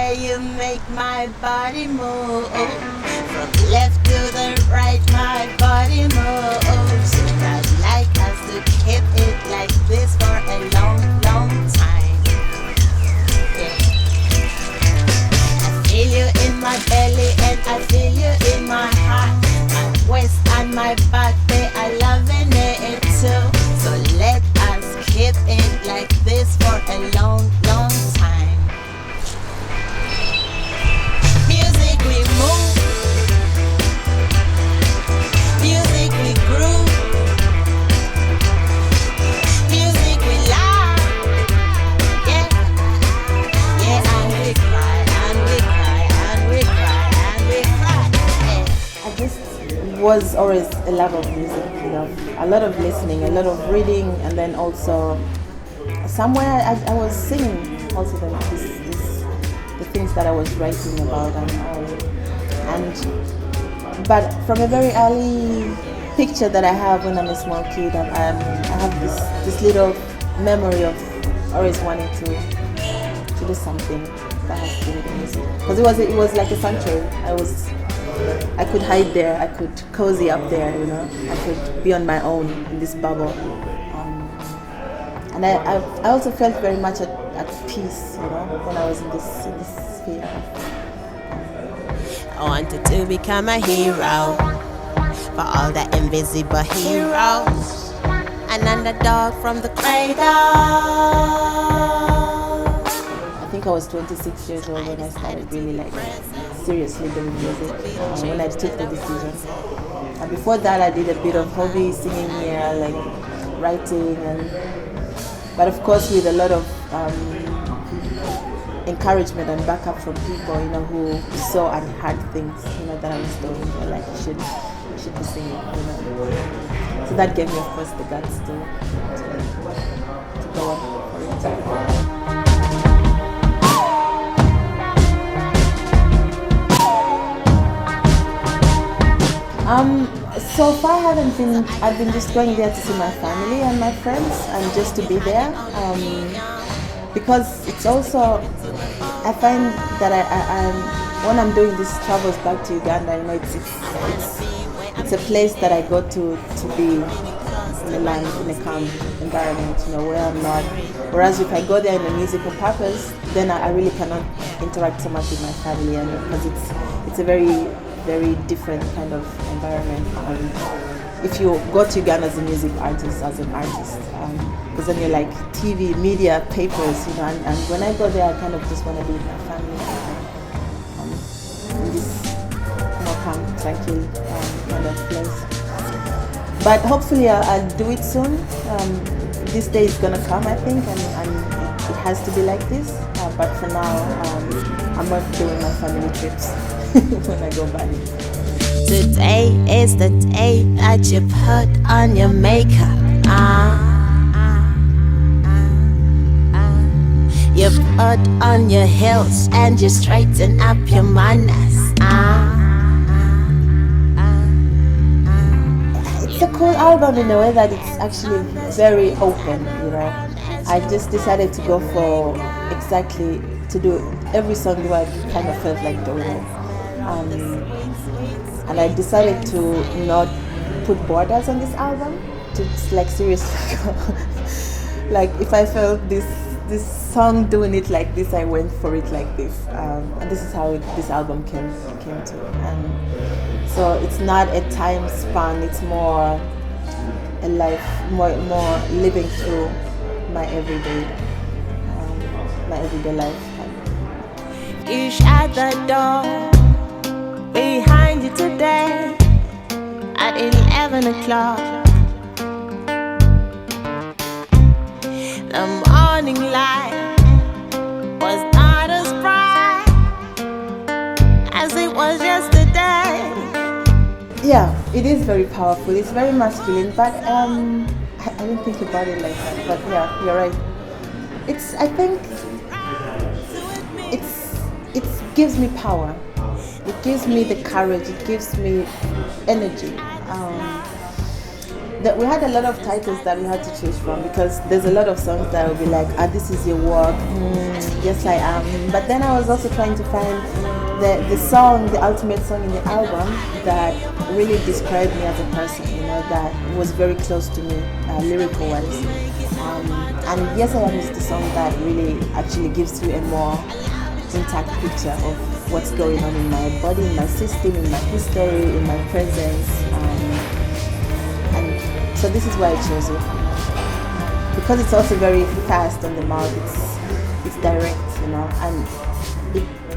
way you make my body move. From left to the right, my body moves. And I'd like us to keep it like this for a long, long time. Yeah. I feel you in my belly and I feel you in my heart. My waist and my back, they are loving it too. So let us keep it like this for a long, long time. Music we move, music we groove, music we laugh, yeah, yeah, and we cry, and we cry, and we cry, and we cry, yeah. I just was always a love of music, you know, a lot of listening, a lot of reading, and then also somewhere I was singing also the things that I was writing about and but from a very early picture that I have when I'm a small kid, I have this little memory of always wanting to do something that has to do with music, because it was like a sanctuary. I could hide there, I could cozy up there, you know, I could be on my own in this bubble. And I also felt very much at peace, you know, when I was in this sphere. I wanted to become a hero for all the invisible heroes, an underdog from the cradle. I think I was 26 years old when I started really like seriously doing music, when I took the decision. And before that I did a bit of hobby singing here, like writing, but of course with a lot of encouragement and backup from people, you know, who saw and heard things, you know, that I was doing. They're like, you should be singing, you know. So that gave me, of course, the guts to go on for it. So far I've been just going there to see my family and my friends and just to be there, because it's also, I find that I when I'm doing these travels back to Uganda, you know, it's a place that I go to be in the land, in a calm environment, you know, where I'm not. Whereas if I go there in a musical purpose, then I really cannot interact so much with my family, and because it's a very different kind of environment. If you go to Uganda as a music artist, because then you're like TV, media, papers, you know, and when I go there, I kind of just want to be with my family, in this more calm, tranquil kind of place. But hopefully I'll do it soon. This day is gonna come, I think, and it has to be like this. But for now, I'm not doing my family trips when I go back. Today is the day that you put on your makeup. You put on your heels and you straighten up your manners. It's a cool album in a way that it's actually very open, you know. I just decided to go for exactly to do every song the way I kind of felt like doing it. And I decided to not put borders on this album, to like seriously go. Like if I felt this song doing it like this, I went for it like this. And this is how this album came to. And so it's not a time span, it's more a life, more living through my everyday life. You shut the door behind you today at 11 o'clock. The morning light was not as bright as it was yesterday. Yeah, it is very powerful. It's very masculine, but I didn't think about it like that. But yeah, you're right. I think it gives me power. It gives me the courage. It gives me energy. we had a lot of titles that we had to choose from, because there's a lot of songs that will be like, this is your work, yes I am. But then I was also trying to find the song, the ultimate song in the album that really described me as a person, that was very close to me, lyrical wise. And Yes I Am is the song that really actually gives you a more intact picture of what's going on in my body, in my system, in my history, in my presence. And so this is why I chose it. Because it's also very fast on the mouth, it's direct, and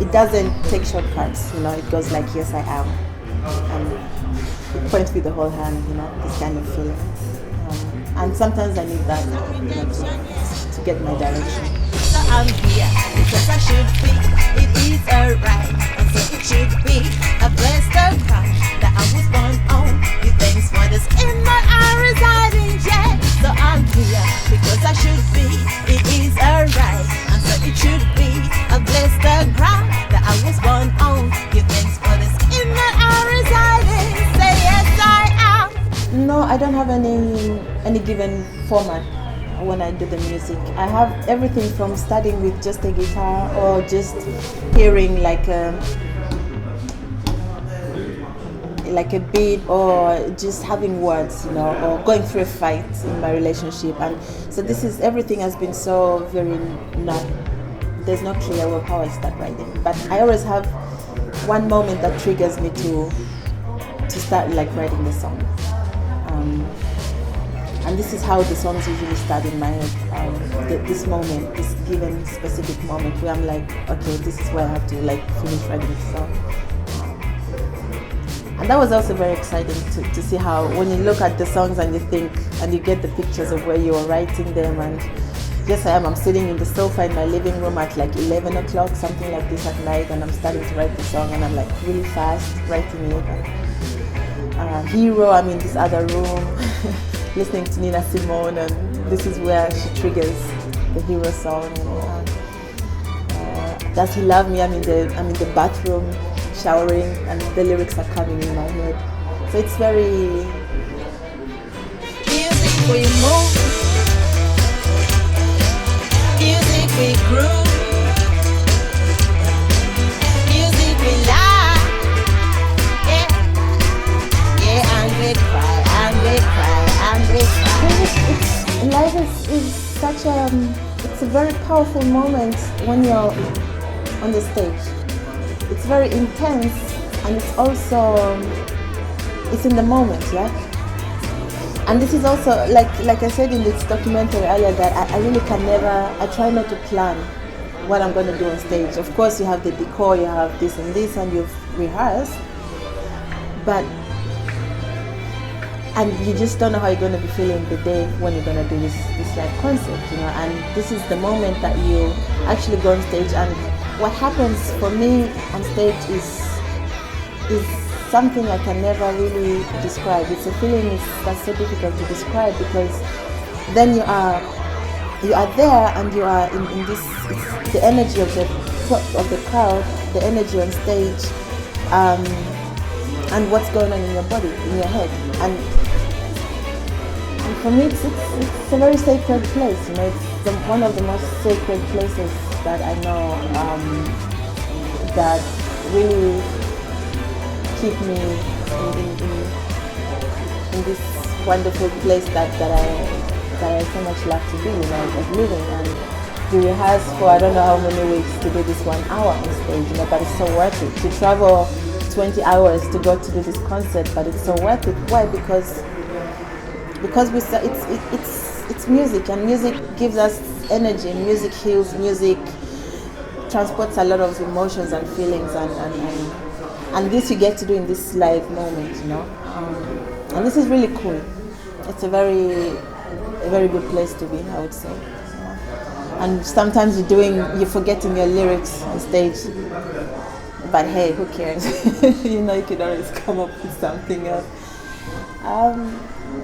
it doesn't take shortcuts, it goes like yes I am. And it points with the whole hand, this kind of feeling. And sometimes I need that, to get my direction. So I'm here because I should be. It is alright, and so it should be. I bless the God that I was born on. Give thanks for this in my I reside in Jaqee. So I'm here because I should be. It is alright, and so it should be. I bless the God that I was born on. Give thanks for this in my I reside in. Say yes I am. No, I don't have any given format when I do the music. I have everything from starting with just a guitar, or just hearing like a beat, or just having words, or going through a fight in my relationship. And so everything has been so very there's no clear of how I start writing, but I always have one moment that triggers me to start like writing the song. And this is how the songs usually start in my head. This moment, this given specific moment where I'm like, okay, this is where I have to like finish writing the song. And that was also very exciting to see how when you look at the songs and you think and you get the pictures of where you are writing them. And yes I am, I'm sitting in the sofa in my living room at like 11 o'clock, something like this at night, and I'm starting to write the song, and I'm like really fast writing it. Hero, I'm in this other room listening to Nina Simone, and this is where she triggers the Hero song. Does He Love Me? I'm in the bathroom showering, and the lyrics are coming in my head. So it's very music we move, music we groove, music we laugh, yeah, and we cry, and we cry, and we cry. Life is such it's a very powerful moment when you're on the stage. It's very intense, and it's also it's in the moment, yeah. And this is also like I said in this documentary earlier, that I really can never. I try not to plan what I'm going to do on stage. Of course, you have the decor, you have this and this, and you've rehearsed, and you just don't know how you're going to be feeling the day when you're going to do this live concert, And this is the moment that you actually go on stage, and what happens for me on stage is something I can never really describe. It's a feeling that's so difficult to describe, because then you are there, and you are in this. It's the energy of the crowd, the energy on stage, and what's going on in your body, in your head, and for me it's a very sacred place. It's one of the most sacred places that I know, that really keep me in this wonderful place that I so much love to be, of living. And we rehearse for I don't know how many weeks to do this 1 hour on stage, but it's so worth it. To travel 20 hours to go to do this concert, but it's so worth it. Why? Because it's music, and music gives us energy. Music heals. Music transports a lot of emotions and feelings, and this you get to do in this live moment, and this is really cool. It's a very good place to be, I would say. And sometimes you're forgetting your lyrics on stage, but hey, who cares? You could always come up with something else.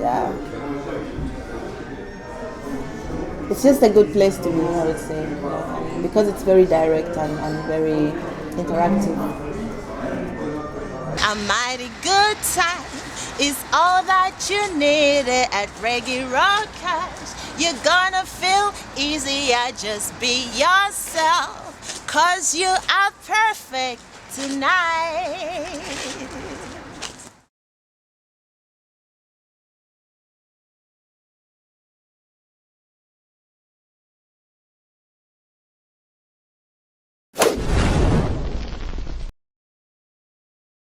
Yeah, it's just a good place to be, I would say, because it's very direct and very interactive. A mighty good time is all that you needed at Reggae Rockers. You're gonna feel easier, just be yourself, 'cause you are perfect tonight.